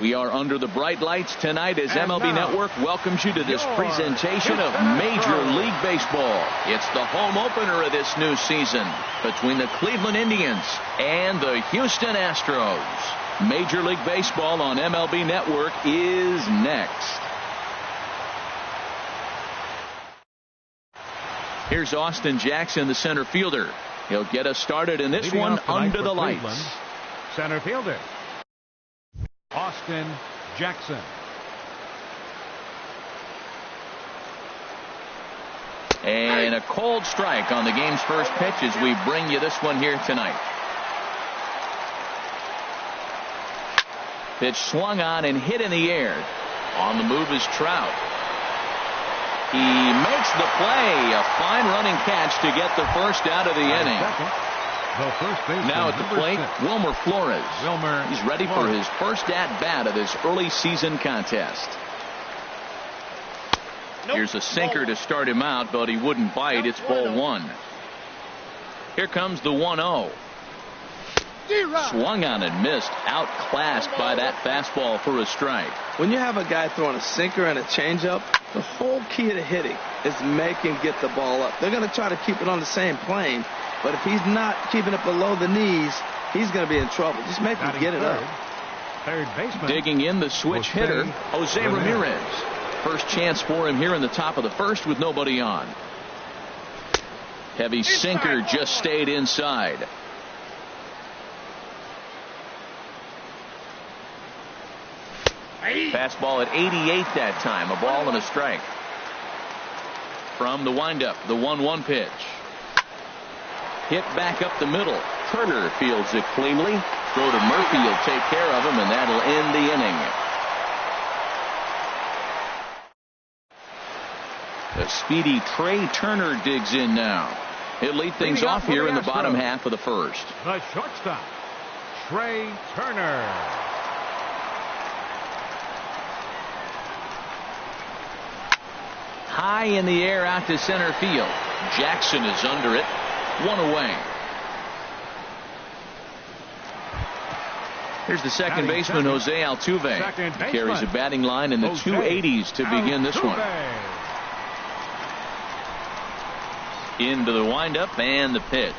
We are under the bright lights tonight as MLB Network welcomes you to this presentation of Major League Baseball. It's the home opener of this new season between the Cleveland Indians and the Houston Astros. Major League Baseball on MLB Network is next. Here's Austin Jackson, the center fielder. He'll get us started in this one under the lights. Center fielder Austin Jackson. And a cold strike on the game's first pitch as we bring you this one here tonight. Pitch swung on and hit in the air. On the move is Trout. He makes the play. A fine running catch to get the first out of the inning. Now at the plate, Wilmer Flores. He's ready for his first at-bat of this early season contest. Here's a sinker to start him out, but he wouldn't bite. It's ball one. Here comes the 1-0. Swung on and missed. Outclassed by that fastball for a strike. When you have a guy throwing a sinker and a changeup, the whole key to hitting is make him get the ball up. They're going to try to keep it on the same plane, but if he's not keeping it below the knees, he's going to be in trouble. Just make him get it up. Third baseman. Digging in, the switch hitter, Jose Ramirez. First chance for him here in the top of the first with nobody on. Heavy sinker just stayed inside. Fastball at 88 that time. A ball and a strike. From the windup, the 1-1 pitch. Hit back up the middle. Turner fields it cleanly. Throw to Murphy will take care of him, and that'll end the inning. The speedy Trey Turner digs in now. He'll lead things off here in the bottom half of the first. The shortstop, Trey Turner. High in the air out to center field. Jackson is under it. One away. Here's the second baseman, Jose Altuve. He carries a batting line in the 280s to begin this one. Into the windup and the pitch.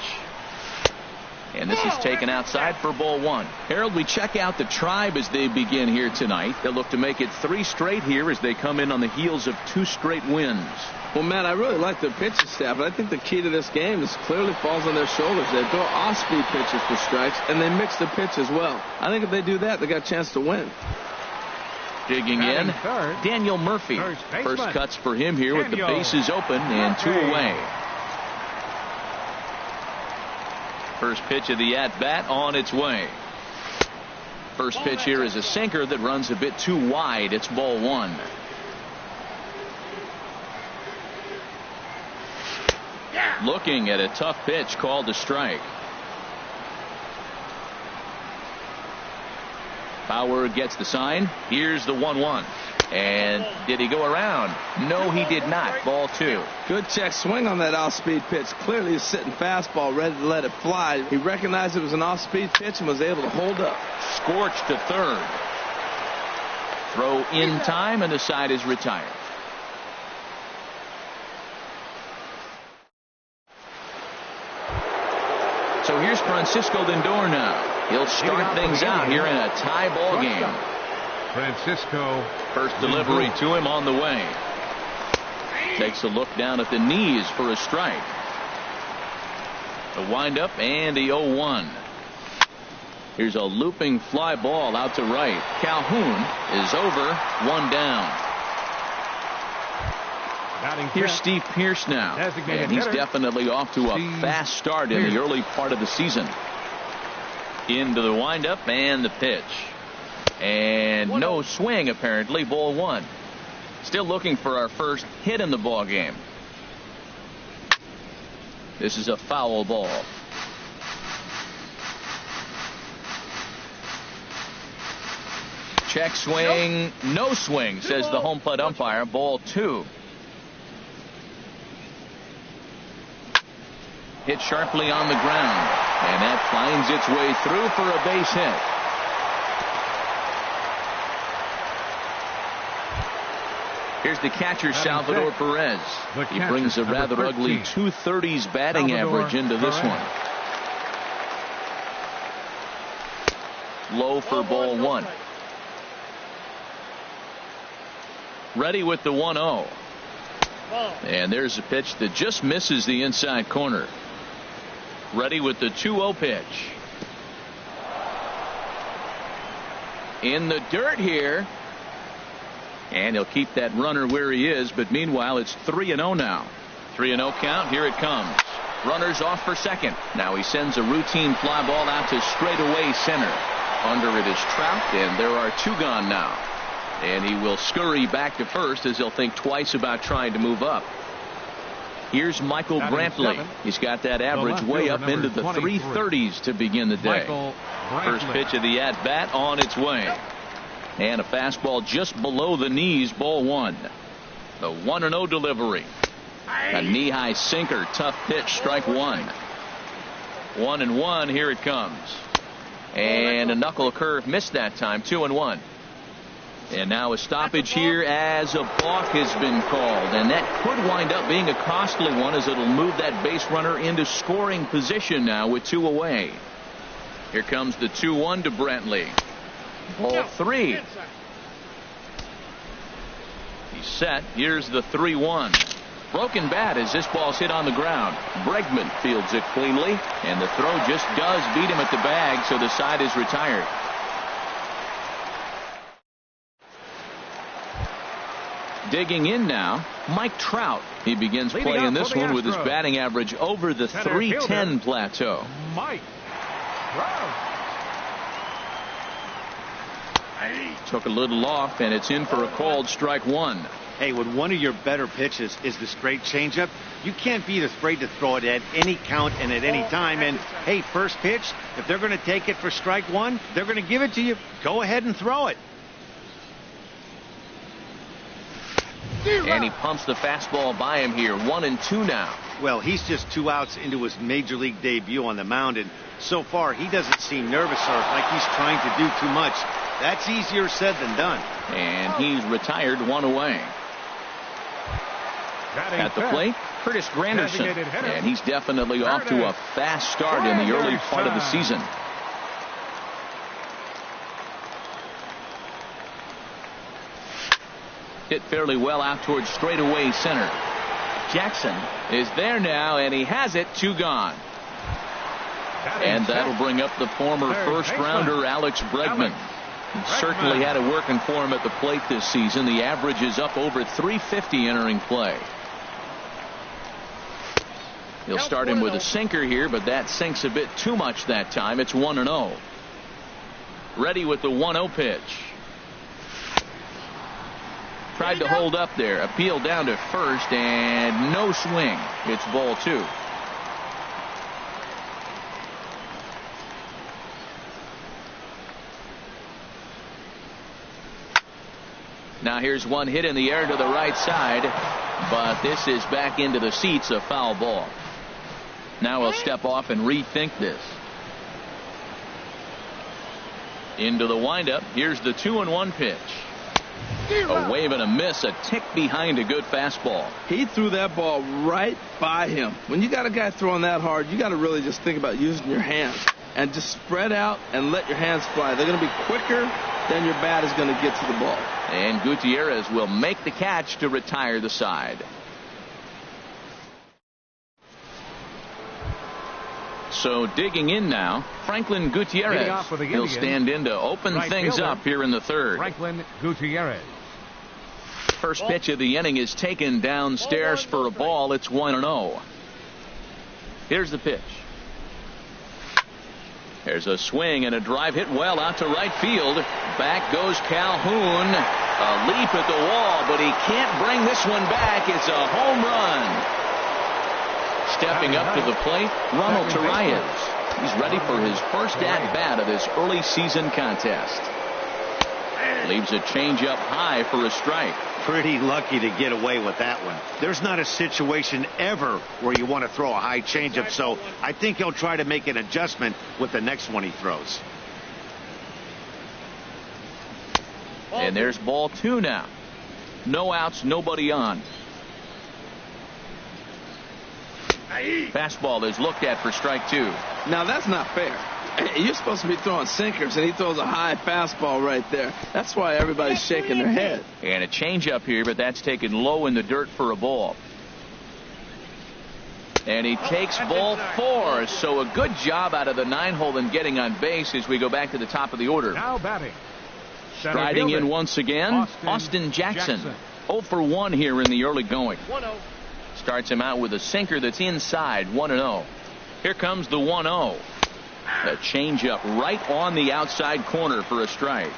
And this is taken outside for ball one. Harold, we check out the Tribe as they begin here tonight. They'll look to make it 3 straight here as they come in on the heels of 2 straight wins. Well, Matt, I really like their pitching staff, but I think the key to this game is clearly falls on their shoulders. They throw off-speed pitches for strikes, and they mix the pitch as well. I think if they do that, they got a chance to win. Digging in, Daniel Murphy. First cuts for him here with the bases open and 2 away. First pitch of the at-bat on its way. First pitch here is a sinker that runs a bit too wide. It's ball one. Looking at a tough pitch called a strike. Bauer gets the sign. Here's the 1-1. And did he go around? No, he did not. Ball 2. Good check swing on that off-speed pitch. Clearly he's sitting fastball ready to let it fly. He recognized it was an off-speed pitch and was able to hold up. Scorched to third. Throw in time and the side is retired. So here's Francisco Lindor now. He'll start things out here in a tie ball game. Francisco. First delivery to him on the way. Takes a look down at the knees for a strike. The windup and the 0-1. Here's a looping fly ball out to right. Calhoun is over. 1 down. Here's Steve Pearce now, and he's definitely off to a fast start in the early part of the season. Into the windup and the pitch. And no swing apparently. Ball 1. Still looking for our first hit in the ball game. This is a foul ball. Check swing. No swing, says the home plate umpire. Ball 2. Hit sharply on the ground, and that finds its way through for a base hit. Here's the catcher, Salvador Perez. He brings a rather ugly 230s batting average into this one. Low for ball one. Ready with the 1-0. And there's a pitch that just misses the inside corner. Ready with the 2-0 pitch. In the dirt here. And he'll keep that runner where he is, but meanwhile it's 3-0 now. 3-0 count. Here it comes. Runners off for second. Now he sends a routine fly ball out to straightaway center. Under it is Trout, and there are two gone now. And he will scurry back to first as he'll think twice about trying to move up. Here's Michael Brantley. He's got that average way up into the 330s to begin the day. First pitch of the at-bat on its way. And a fastball just below the knees, ball one. The 1-0 delivery. A knee-high sinker, tough pitch, strike one. 1-1, here it comes. And a knuckle curve missed that time, 2-1. And now a stoppage here as a balk has been called. And that could wind up being a costly one as it'll move that base runner into scoring position now with two away. Here comes the 2-1 to Brantley. Ball three. He's set. Here's the 3-1. Broken bat as this ball's hit on the ground. Bregman fields it cleanly, and the throw just does beat him at the bag, so the side is retired. Digging in now, Mike Trout. He begins play in this one with his batting average over the 310 plateau. Mike Trout. Took a little off, and it's in for a called strike one. Hey, when one of your better pitches is the straight changeup, you can't be afraid to throw it at any count and at any time. And hey, first pitch, if they're going to take it for strike one, they're going to give it to you. Go ahead and throw it. And he pumps the fastball by him here. 1-2 now. Well, he's just 2 outs into his major league debut on the mound, and so far he doesn't seem nervous or like he's trying to do too much. That's easier said than done. And he's retired, one away. At the plate, Curtis Granderson. And he's definitely off to a fast start in the early part of the season. Hit fairly well out towards straightaway center. Jackson is there now, and he has it. Two gone. And that'll bring up the former first-rounder Alex Bregman. He certainly had it working for him at the plate this season. The average is up over 350 entering play. He'll start him with a sinker here, but that sinks a bit too much that time. It's 1-0. Ready with the 1-0 pitch. Tried to hold up there. Appeal down to first, and no swing. It's ball two. Now here's one hit in the air to the right side, but this is back into the seats, a foul ball. Now we'll step off and rethink this. Into the windup. Here's the 2-1 pitch. A wave and a miss, a tick behind a good fastball. He threw that ball right by him. When you got a guy throwing that hard, you got to really just think about using your hands and just spread out and let your hands fly. They're going to be quicker than your bat is going to get to the ball. And Gutierrez will make the catch to retire the side. So digging in now, Franklin Gutierrez. He'll stand in to open things up here in the third. Franklin Gutierrez. First pitch of the inning is taken downstairs for a ball. It's 1-0. Here's the pitch. There's a swing and a drive hit well out to right field. Back goes Calhoun. A leap at the wall, but he can't bring this one back. It's a home run. Stepping up to the plate, Ronald Torreyes. He's ready for his first at-bat of this early season contest. Leaves a changeup high for a strike. Pretty lucky to get away with that one. There's not a situation ever where you want to throw a high changeup, so I think he'll try to make an adjustment with the next one he throws. And there's ball two now. No outs, nobody on. Fastball is looked at for strike 2. Now that's not fair. You're supposed to be throwing sinkers, and he throws a high fastball right there. That's why everybody's shaking their head. And a changeup here, but that's taken low in the dirt for a ball. And he takes ball 4. So a good job out of the 9-hole in getting on base as we go back to the top of the order. Now batting. Striding in once again, Austin Jackson. 0 for 1 here in the early going. 1-0. Starts him out with a sinker that's inside, 1-0. Here comes the 1-0. A changeup right on the outside corner for a strike.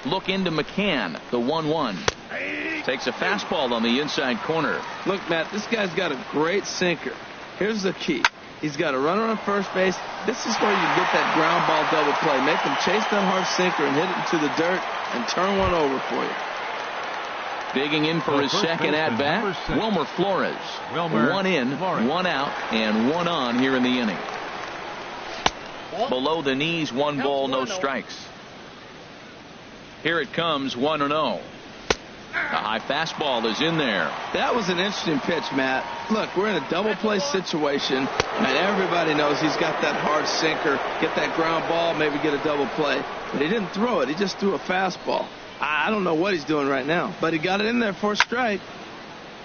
Look into McCann, the 1-1. Takes a fastball on the inside corner. Look, Matt, this guy's got a great sinker. Here's the key. He's got a runner on first base. This is where you get that ground ball double play. Make him chase that hard sinker and hit it into the dirt and turn one over for you. Digging in for his second at-bat, Wilmer Flores. 1 in, 1 out, and 1 on here in the inning. Below the knees, 1 ball, no strikes. Here it comes, 1-0. A high fastball is in there. That was an interesting pitch, Matt. Look, we're in a double play situation, and everybody knows he's got that hard sinker. Get that ground ball, maybe get a double play. But he didn't throw it. He just threw a fastball. I don't know what he's doing right now, but he got it in there for a strike.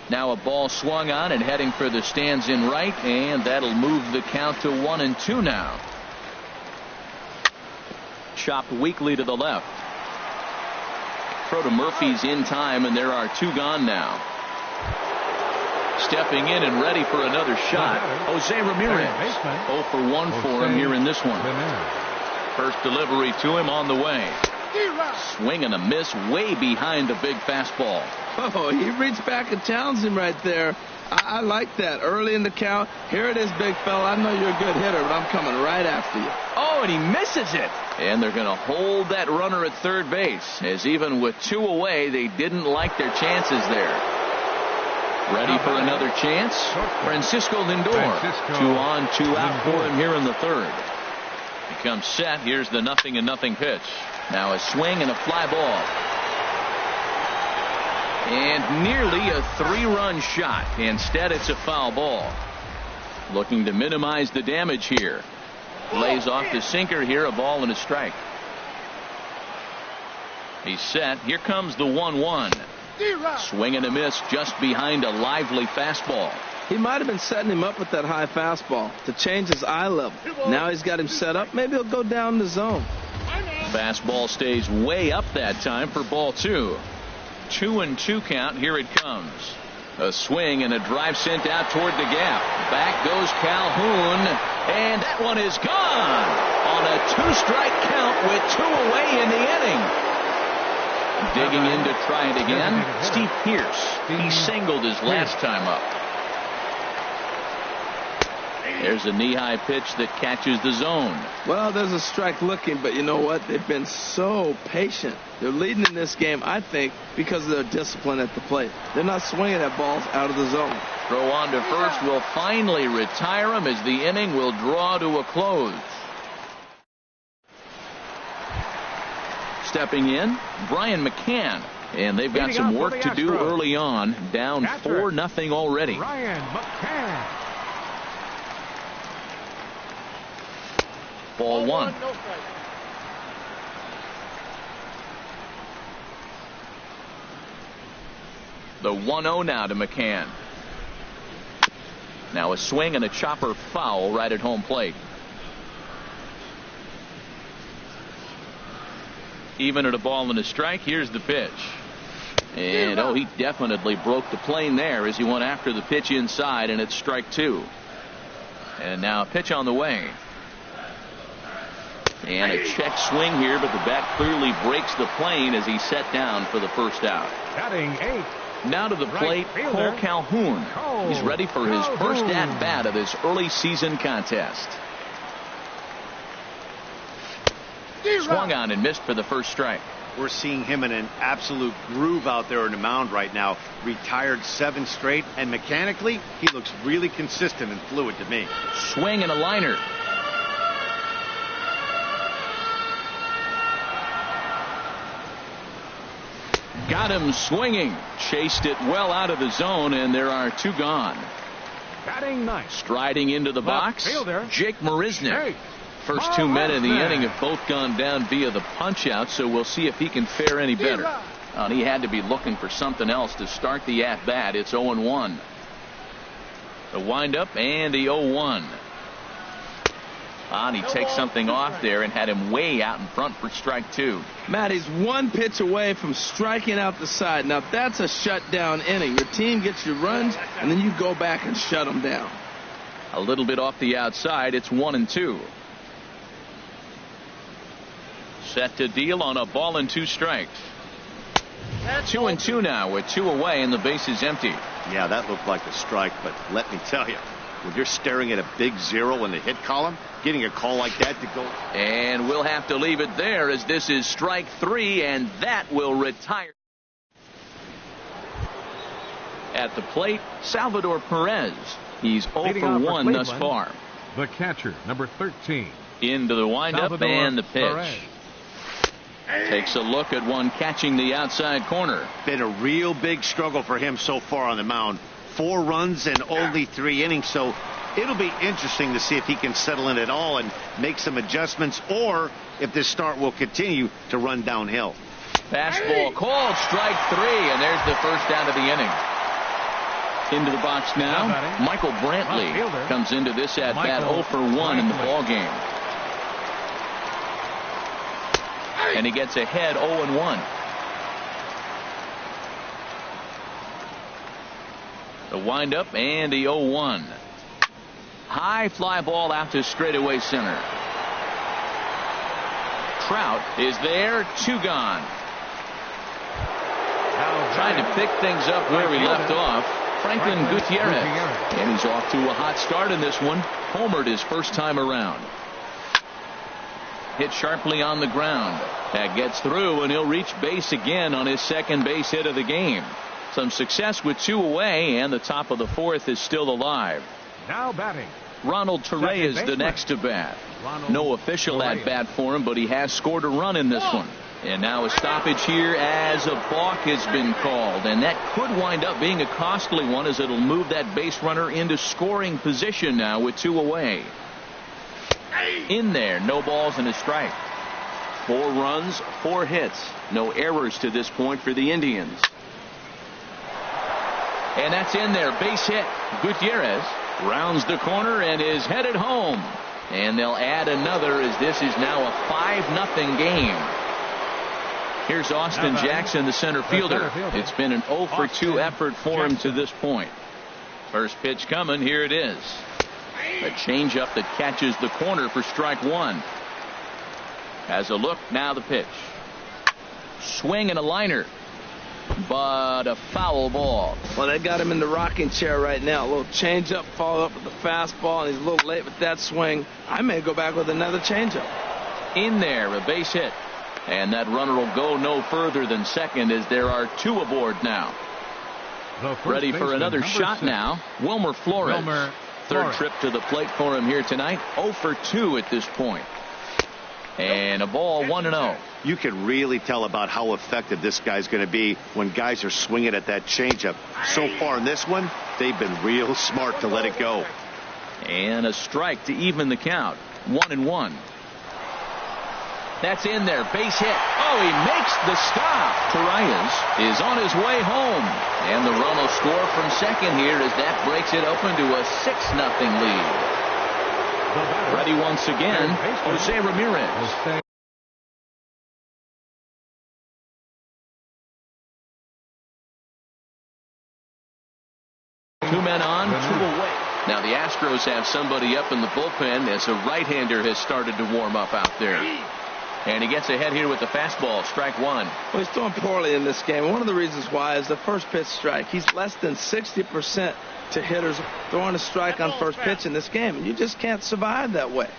Now a ball swung on and heading for the stands in right, and that'll move the count to 1-2 now. Chopped weakly to the left. Throw to Murphy's in time, and there are 2 gone now. Stepping in and ready for another shot, Jose Ramirez. 0 for 1 for him here in this one. First delivery to him on the way. Swing and a miss way behind the big fastball. Oh, he reached back and challenged him right there. I like that. Early in the count. Here it is, big fella. I know you're a good hitter, but I'm coming right after you. Oh, and he misses it. And they're going to hold that runner at third base, as even with 2 away, they didn't like their chances there. Ready for another chance? Francisco Lindor. 2 on, 2 out for him here in the third. He comes set. Here's the 0-0 pitch. Now a swing and a fly ball. And nearly a 3-run shot. Instead, it's a foul ball. Looking to minimize the damage here. Lays off the sinker here, a ball and a strike. He's set. Here comes the 1-1. Swing and a miss just behind a lively fastball. He might have been setting him up with that high fastball to change his eye level. Now he's got him set up. Maybe he'll go down the zone. Fastball stays way up that time for ball 2. 2-2 count. Here it comes. A swing and a drive sent out toward the gap. Back goes Calhoun, and that one is gone on a 2-strike count with 2 away in the inning. Digging in to try it again, Steve Pearce. He singled his last time up. There's a knee-high pitch that catches the zone. Well, there's a strike looking, but you know what? They've been so patient. They're leading in this game, I think, because of their discipline at the plate. They're not swinging at balls out of the zone. Throw on to first will finally retire him as the inning will draw to a close. Stepping in, Brian McCann. And they've got some work to do early on. Down 4-0 already. Brian McCann. Ball 1. The 1-0 now to McCann. Now a swing and a chopper foul right at home plate. Even at a ball and a strike. Here's the pitch. And oh, he definitely broke the plane there as he went after the pitch inside, and it's strike 2. And now a pitch on the way. And a check swing here, but the bat clearly breaks the plane as he's set down for the first out. Batting 8. Now to the plate, Cole Calhoun. He's ready for his first at-bat of this early season contest. Swung on and missed for the first strike. We're seeing him in an absolute groove out there on the mound right now. Retired 7 straight, and mechanically, he looks really consistent and fluid to me. Swing and a liner. Got him swinging. Chased it well out of the zone, and there are 2 gone. Batting ninth. Striding into the box, Jake Marisnick. First 2 men in the inning have both gone down via the punch-out, so we'll see if he can fare any better. He had to be looking for something else to start the at-bat. It's 0-1. The windup and the 0-1. He takes something off there and had him way out in front for strike 2. Matt, he's 1 pitch away from striking out the side. Now, that's a shutdown inning. Your team gets your runs, and then you go back and shut them down. A little bit off the outside. It's 1-2. Set to deal on a ball and 2 strikes. 2-2 now with 2 away and the base is empty. Yeah, that looked like a strike, but let me tell you, when you're staring at a big 0 in the hit column, getting a call like that to go. And we'll have to leave it there as this is strike 3, and that will retire. At the plate, Salvador Perez. He's 0 for 1 thus far. The catcher, number 13. Into the windup Salvador and the pitch. Perez. Takes a look at one catching the outside corner. Been a real big struggle for him so far on the mound. 4 runs and only 3 innings, so it'll be interesting to see if he can settle in at all and make some adjustments, or if this start will continue to run downhill. Fastball called, strike 3, and there's the first out of the inning. Into the box now, Michael Brantley comes into this at bat 0 for 1 in the ball game. And he gets ahead 0-1. The windup and the 0-1. High fly ball out to straightaway center. Trout is there, 2 gone. Trying to pick things up where he left off. Franklin Gutierrez. And he's off to a hot start in this one. Homered his first time around. Hit sharply on the ground. That gets through, and he'll reach base again on his second base hit of the game. Some success with 2 away, and the top of the 4th is still alive. Now batting. Ronald Torre is the next to bat. No official at bat for him, but he has scored a run in this one. And now a stoppage here as a balk has been called, and that could wind up being a costly one as it'll move that base runner into scoring position now with 2 away. In there, no balls and a strike. 4 runs, 4 hits. No errors to this point for the Indians. And that's in there, base hit. Gutierrez rounds the corner and is headed home. And they'll add another as this is now a 5-0 game. Here's Austin Jackson, the center fielder. It's been an 0 for 2 effort for him to this point. First pitch coming, here it is. A changeup that catches the corner for strike 1. Has a look, now the pitch. Swing and a liner. But a foul ball. Well, they got him in the rocking chair right now. A little changeup, follow up with the fastball, and he's a little late with that swing. I may go back with another changeup. In there, a base hit. And that runner will go no further than second as there are 2 aboard now. Ready for another shot 6. now. Wilmer Flores. Third trip to the plate for him here tonight. 0 for 2 at this point. And a ball 1-0. You can really tell about how effective this guy's going to be when guys are swinging at that changeup. So far in this one, they've been real smart to let it go. And a strike to even the count. 1-1. That's in there. Base hit. Oh, he makes the stop. Torres is on his way home. And the run will score from second here as that breaks it open to a 6-0 lead. Ready once again, Jose Ramirez. 2 men on, 2 away. Now the Astros have somebody up in the bullpen as a right-hander has started to warm up out there. And he gets ahead here with the fastball, strike 1. Well, he's throwing poorly in this game. One of the reasons why is the first pitch strike. He's less than 60% to hitters throwing a strike on first pitch in this game. And you just can't survive that way.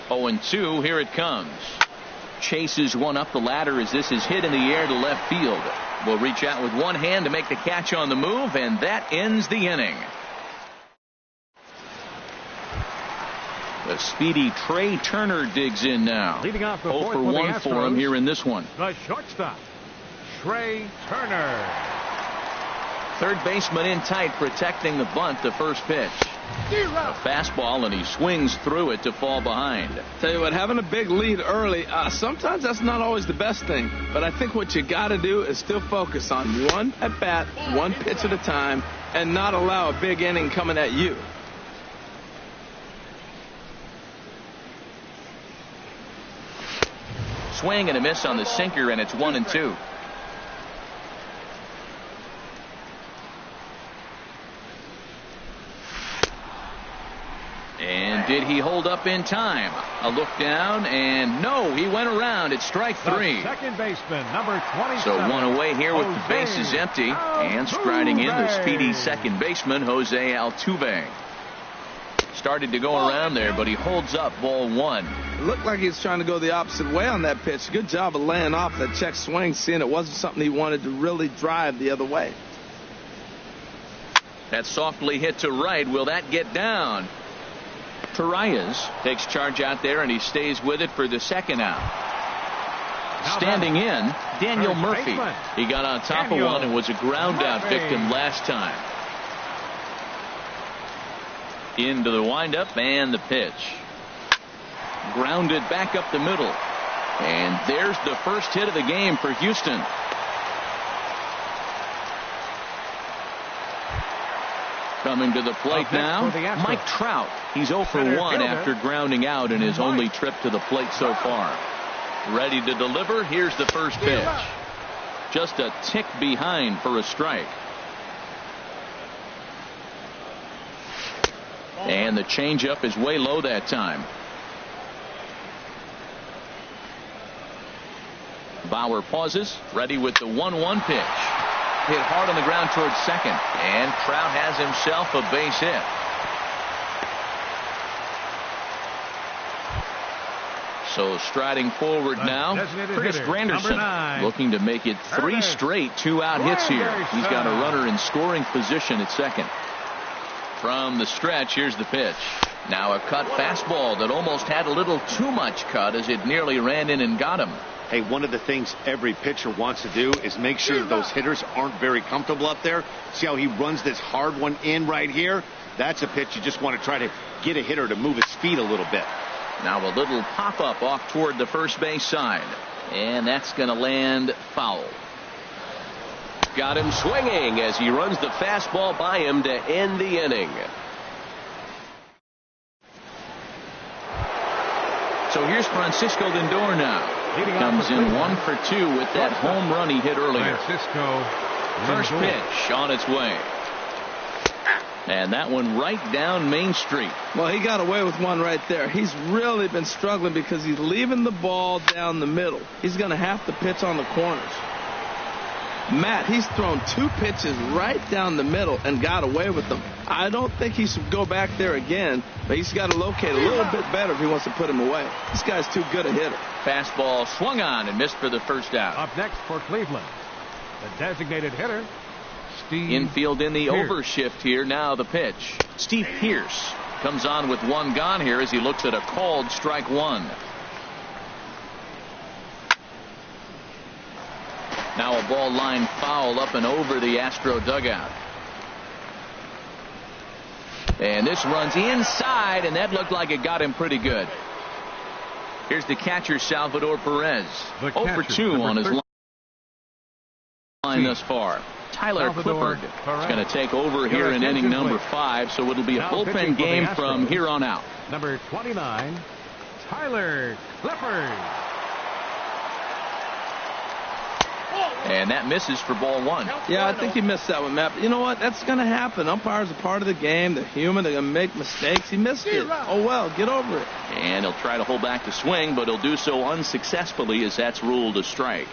0-2, here it comes. Chases one up the ladder as this is hit in the air to left field. Will reach out with one hand to make the catch on the move, and that ends the inning. The speedy Trey Turner digs in now. Leading off the 0 fourth for 1 for him here in this one. The shortstop, Trey Turner. Third baseman in tight, protecting the bunt. The first pitch. A fastball, and he swings through it to fall behind. Tell you what, having a big lead early, sometimes that's not always the best thing. But I think what you got to do is still focus on one at bat, one pitch at a time, and not allow a big inning coming at you. Swing and a miss on the sinker, and it's 1-2. And did he hold up in time? A look down, and no, he went around. It's strike three. The second baseman, number 27. So one away here with the bases empty. And striding in the speedy second baseman, Jose Altuve. Started to go around there, but he holds up ball one. It looked like he was trying to go the opposite way on that pitch. Good job of laying off that check swing, seeing it wasn't something he wanted to really drive the other way. That softly hit to right. Will that get down? Torreyes takes charge out there, and he stays with it for the second out. Standing in, Daniel Murphy. He got on top of one and was a ground out victim last time. Into the windup and the pitch. Grounded back up the middle. And there's the first hit of the game for Houston. Coming to the plate now, Mike Trout. He's 0 for 1 after grounding out in his only trip to the plate so far. Ready to deliver. Here's the first pitch. Just a tick behind for a strike. And the changeup is way low that time. Bauer pauses, ready with the 1-1 pitch. Hit hard on the ground towards second, and Trout has himself a base hit. So striding forward now, Curtis Granderson looking to make it 3 straight 2-out hits here. He's got a runner in scoring position at second. From the stretch, here's the pitch. Now a cut fastball that almost had a little too much cut as it nearly ran in and got him. Hey, one of the things every pitcher wants to do is make sure that those hitters aren't very comfortable up there. See how he runs this hard one in right here? That's a pitch you just want to try to get a hitter to move his feet a little bit. Now a little pop-up off toward the first base side. And that's going to land foul. Got him swinging as he runs the fastball by him to end the inning. So here's Francisco Lindor now. Comes in 1 for 2 with that home run he hit earlier. First pitch on its way. And that one right down Main Street. Well, he got away with one right there. He's really been struggling because he's leaving the ball down the middle. He's going to have to pitch on the corners. Matt, he's thrown 2 pitches right down the middle and got away with them. I don't think he should go back there again, but he's got to locate a little bit better if he wants to put him away. This guy's too good a hitter. Fastball swung on and missed for the first out. Up next for Cleveland, the designated hitter, Steve Infield in the Pierce. overshift here. Now the pitch. Steve Pierce comes on with 1 gone here as he looks at a called strike 1. Now a ball line foul up and over the Astro dugout. And this runs inside, and that looked like it got him pretty good. Here's the catcher, Salvador Perez. 0 for 2 on his line thus far. Tyler Clippard is going to take over here in inning number 5, so it'll be a bullpen game from here on out. Number 29, Tyler Clippard. And that misses for ball 1. Yeah, I think he missed that one, Matt. But you know what? That's going to happen. Umpires are part of the game. They're human. They're going to make mistakes. He missed it. Oh, well, get over it. And he'll try to hold back the swing, but he'll do so unsuccessfully as that's ruled a strike.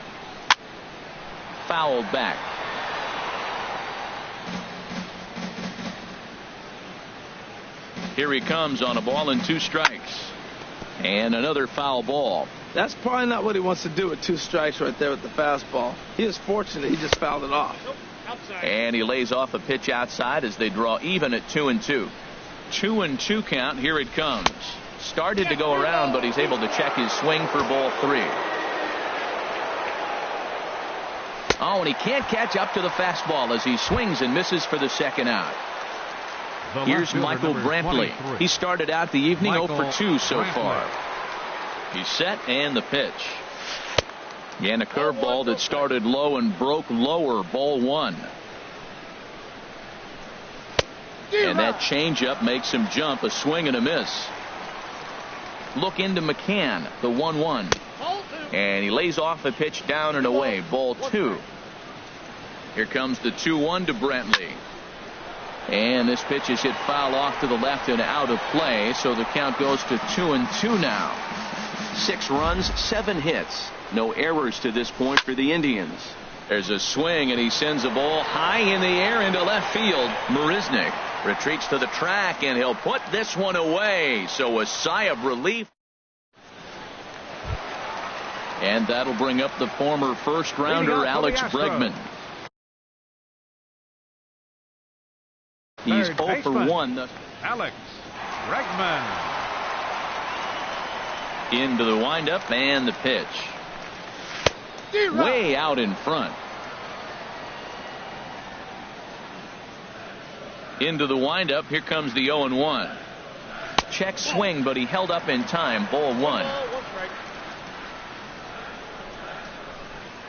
Fouled back. Here he comes on a ball and 2 strikes. And another foul ball. That's probably not what he wants to do with 2 strikes right there with the fastball. He is fortunate he just fouled it off. And he lays off a pitch outside as they draw even at 2-2. 2-2 count. Here it comes. Started to go around, but he's able to check his swing for ball 3. Oh, and he can't catch up to the fastball as he swings and misses for the second out. Here's Michael Brantley. He started out the evening 0 for 2 so far. He's set and the pitch. And a curveball that started low and broke lower. Ball 1. And that changeup makes him jump. A swing and a miss. Look into McCann. The 1-1. And he lays off a pitch down and away. Ball 2. Here comes the 2-1 to Brantley. And this pitch is hit foul off to the left and out of play. So the count goes to 2-2 now. 6 runs, 7 hits. No errors to this point for the Indians. There's a swing, and he sends a ball high in the air into left field. Marisnick retreats to the track, and he'll put this one away. So a sigh of relief. And that'll bring up the former first-rounder Alex Bregman. He's 0 for 1. Alex Bregman. Into the windup and the pitch. Way out in front. Into the windup. Here comes the 0-1. Check swing, but he held up in time. Ball 1.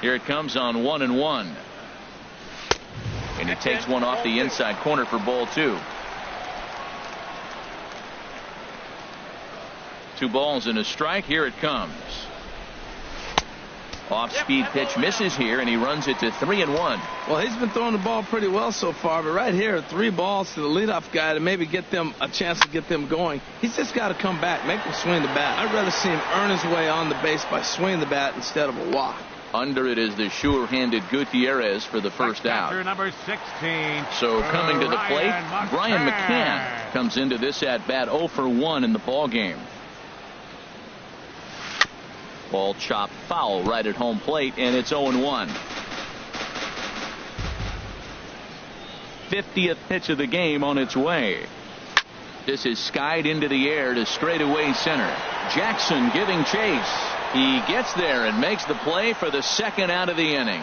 Here it comes on 1-1. And he takes one off the inside corner for ball 2. 2 balls and a strike. Here it comes. Off-speed pitch misses here, and he runs it to 3-1. Well, he's been throwing the ball pretty well so far, but right here, 3 balls to the leadoff guy to maybe get them a chance to get them going. He's just got to come back, make him swing the bat. I'd rather see him earn his way on the base by swinging the bat instead of a walk. Under it is the sure-handed Gutierrez for the first out. Number 16. So coming to the plate, Brian McCann comes into this at-bat 0 for 1 in the ballgame. Ball chopped foul right at home plate, and it's 0-1. 50th pitch of the game on its way. This is skied into the air to straightaway center. Jackson giving chase. He gets there and makes the play for the second out of the inning.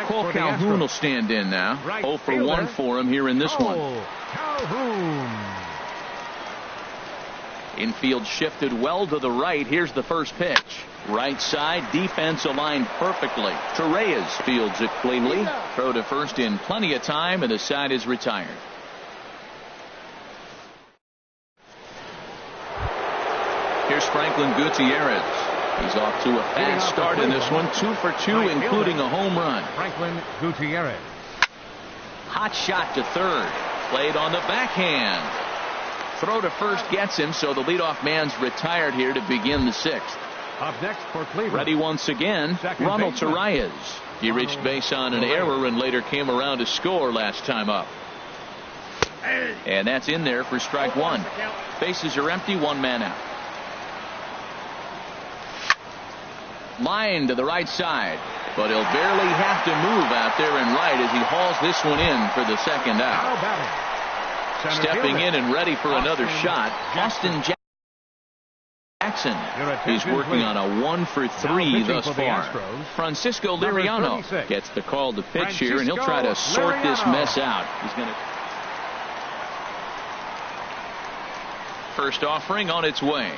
Cole Calhoun will stand in now. 0 for 1 for him here in this one. Calhoun. Infield shifted well to the right. Here's the first pitch. Right side, defense aligned perfectly. Torreyes fields it cleanly. Throw to first in plenty of time, and the side is retired. Here's Franklin Gutierrez. He's off to a fast start in this one. 2 for 2, including a home run. Franklin Gutierrez. Hot shot to third. Played on the backhand. Throw to first gets him, so the leadoff man's retired here to begin the 6th. Up next for Cleveland. Ready once again, Ronald Torreyes. He reached base on an error and later came around to score last time up. And that's in there for strike 1. Bases are empty, 1 man out. Line to the right side, but he'll barely have to move out there and right as he hauls this one in for the second out. Stepping in and ready for another shot, Austin Jackson. He's working on a 1 for 3 thus far. Francisco Liriano gets the call to pitch here, and he'll try to sort this mess out. He's going to. First offering on its way.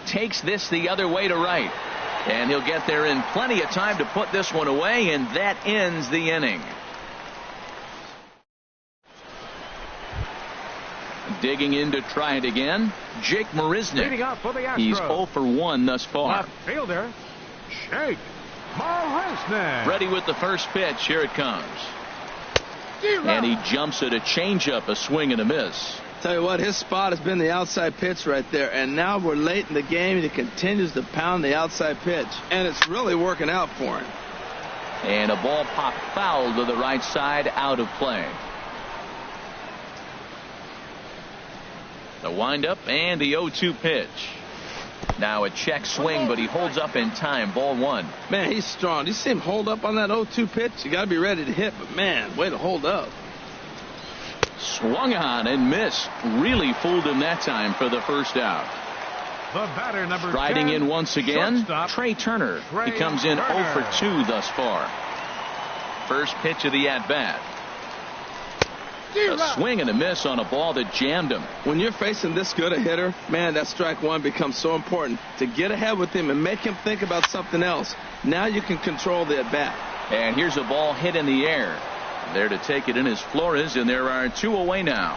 Takes this the other way to right, and he'll get there in plenty of time to put this one away, and that ends the inning. Digging in to try it again, Jake Marisnick. He's 0 for 1 thus far. Left fielder, Jake Marisnick. Ready with the first pitch. Here it comes. And he jumps at a changeup, a swing and a miss. Tell you what, his spot has been the outside pitch right there, and now we're late in the game, and he continues to pound the outside pitch, and it's really working out for him. And a ball popped foul to the right side, out of play. The windup and the 0-2 pitch. Now a check swing, but he holds up in time. Ball 1. Man, he's strong. You see him hold up on that 0-2 pitch? You got to be ready to hit, but man, way to hold up. Swung on and missed. Really fooled him that time for the first out. The batter, number Striding 10, in once again, shortstop, Trey Turner. Trey He comes in Turner. 0 for 2 thus far. First pitch of the at-bat. A swing and a miss on a ball that jammed him. When you're facing this good a hitter, man, that strike one becomes so important to get ahead with him and make him think about something else. Now you can control the at-bat. And here's a ball hit in the air. There to take it in is Flores, and there are 2 away now.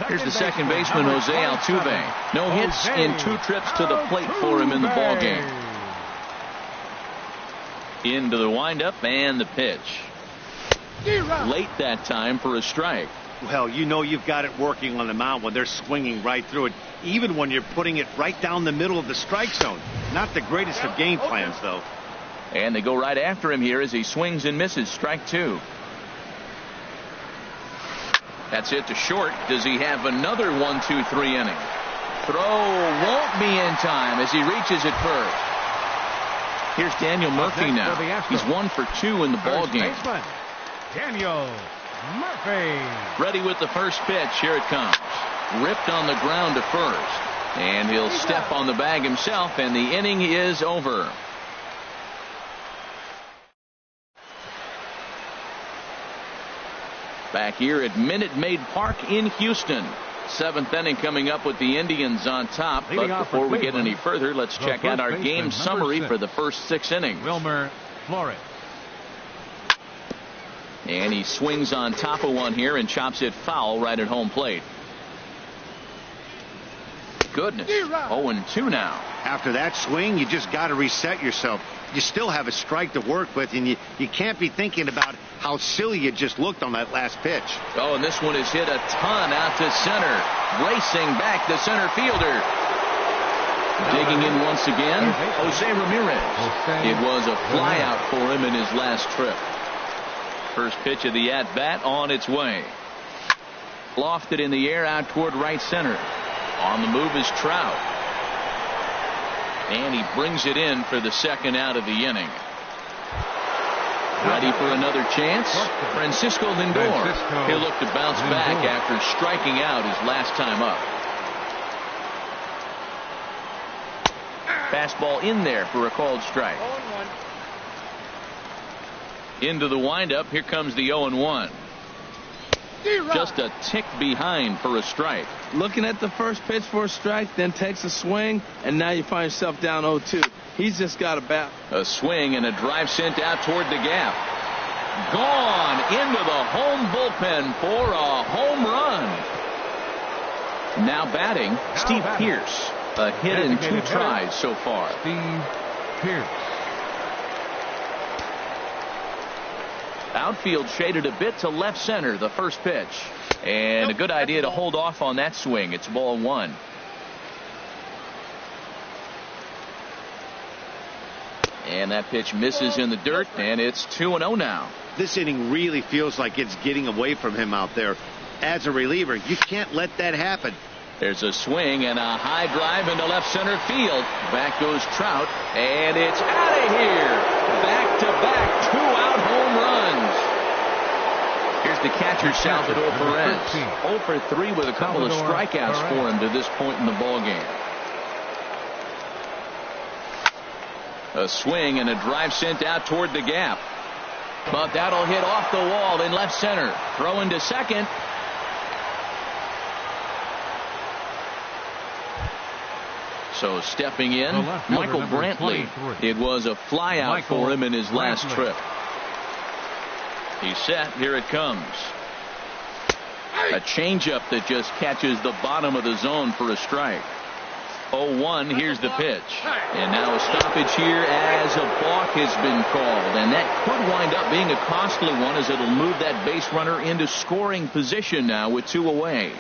Here's the second baseman, Jose Altuve. No hits in 2 trips to the plate for him in the ballgame. Into the windup and the pitch. Late that time for a strike. Well, you know you've got it working on the mound when they're swinging right through it, even when you're putting it right down the middle of the strike zone. Not the greatest of game plans, though. And they go right after him here as he swings and misses. Strike 2. That's it to short. Does he have another 1-2-3 inning? Throw won't be in time as he reaches it first. Here's Daniel Murphy now. He's 1 for 2 in the ball game. Daniel Murphy. Ready with the first pitch. Here it comes. Ripped on the ground to first. And he'll step on the bag himself, and the inning is over. Back here at Minute Maid Park in Houston. 7th inning coming up with the Indians on top. But before we get any further, let's check out our game summary for the first 6 innings. Wilmer Flores. And he swings on top of one here and chops it foul right at home plate. Goodness. 0-2 now. After that swing, you just got to reset yourself. You still have a strike to work with, and you can't be thinking about how silly you just looked on that last pitch. Oh, and this one is hit a ton out to center. Racing back the center fielder. Digging in once again, Jose Ramirez. It was a flyout for him in his last trip. First pitch of the at-bat on its way. Lofted in the air out toward right center. On the move is Trout. And he brings it in for the second out of the inning. Ready for another chance? Francisco Lindor. He'll look to bounce back after striking out his last time up. Fastball in there for a called strike. Into the windup. Here comes the 0-1. Just a tick behind for a strike. Looking at the first pitch for a strike, then takes a swing, and now you find yourself down 0-2. He's just got a bat. A swing and a drive sent out toward the gap. Gone into the home bullpen for a home run. Now batting, Steve Pearce. A hit in 2 tries so far. Steve Pearce. Outfield shaded a bit to left center, the first pitch. And a good idea to hold off on that swing. It's ball 1. And that pitch misses in the dirt, and it's 2-0 now. This inning really feels like it's getting away from him out there. As a reliever, you can't let that happen. There's a swing and a high drive into left center field. Back goes Trout, and it's out of here. Back-to-back 2-out home runs. Here's the catcher, Salvador Perez. 0 for 3 with a couple of strikeouts for him to this point in the ballgame. A swing and a drive sent out toward the gap. But that'll hit off the wall in left center. Throw into second. So stepping in, Michael Brantley. It was a flyout for him in his last trip. He's set. Here it comes. A changeup that just catches the bottom of the zone for a strike. 0-1. Here's the pitch. And now a stoppage here as a balk has been called. And that could wind up being a costly one as it'll move that base runner into scoring position now with 2 away.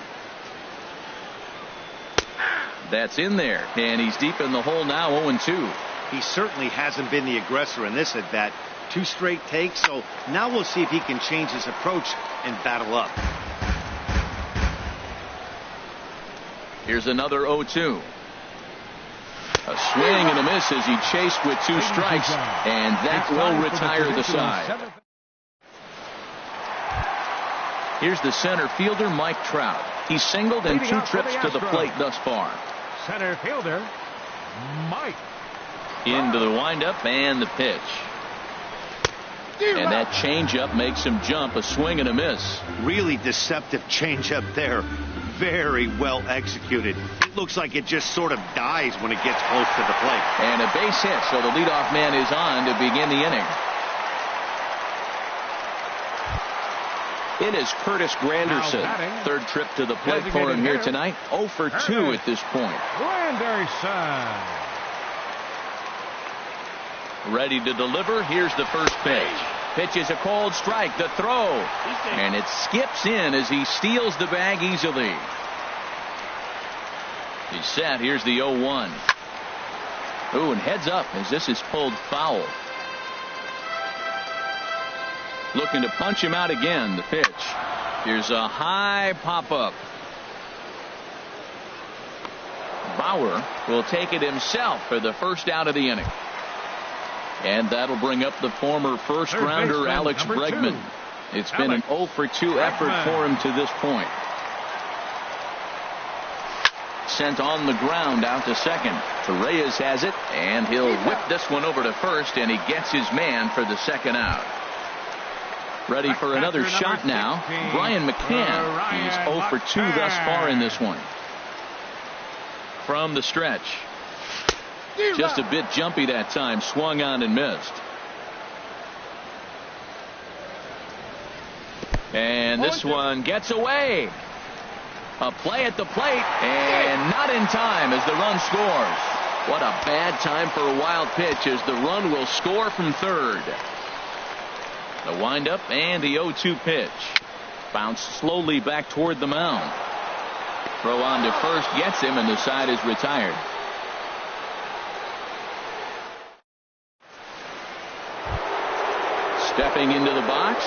That's in there, and he's deep in the hole now, 0-2. He certainly hasn't been the aggressor in this at bat. 2 straight takes, so now we'll see if he can change his approach and battle up. Here's another 0-2. A swing and a miss as he chased with 2 strikes, and that will retire the side. Here's the center fielder, Mike Trout. He's singled in 2 trips to the plate thus far. center fielder, Mike. Into the windup and the pitch. And that changeup makes him jump. A swing and a miss. Really deceptive changeup there. Very well executed. It looks like it just sort of dies when it gets close to the plate. And a base hit, so the leadoff man is on to begin the inning. It is Curtis Granderson. Third trip to the plate for him here tonight. 0 for 2 at this point. Granderson. Ready to deliver. Here's the first pitch. Pitch is a cold strike. The throw. And it skips in as he steals the bag easily. He's set. Here's the 0-1. Ooh, and heads up as this is pulled foul. Looking to punch him out again. The pitch. Here's a high pop-up. Bauer will take it himself for the first out of the inning. And that'll bring up the former first-rounder Alex Bregman. It's been an 0 for 2 effort for him to this point. Sent on the ground out to second. Torreyes has it, and he'll whip this one over to first, and he gets his man for the second out. Ready for another shot now. Brian McCann. He's 0 for 2 thus far in this one. From the stretch. Just a bit jumpy that time. Swung on and missed. And this one gets away. A play at the plate, and not in time as the run scores. What a bad time for a wild pitch as the run will score from third. The windup and the 0-2 pitch. Bounce slowly back toward the mound. Throw on to first gets him, and the side is retired. Stepping into the box,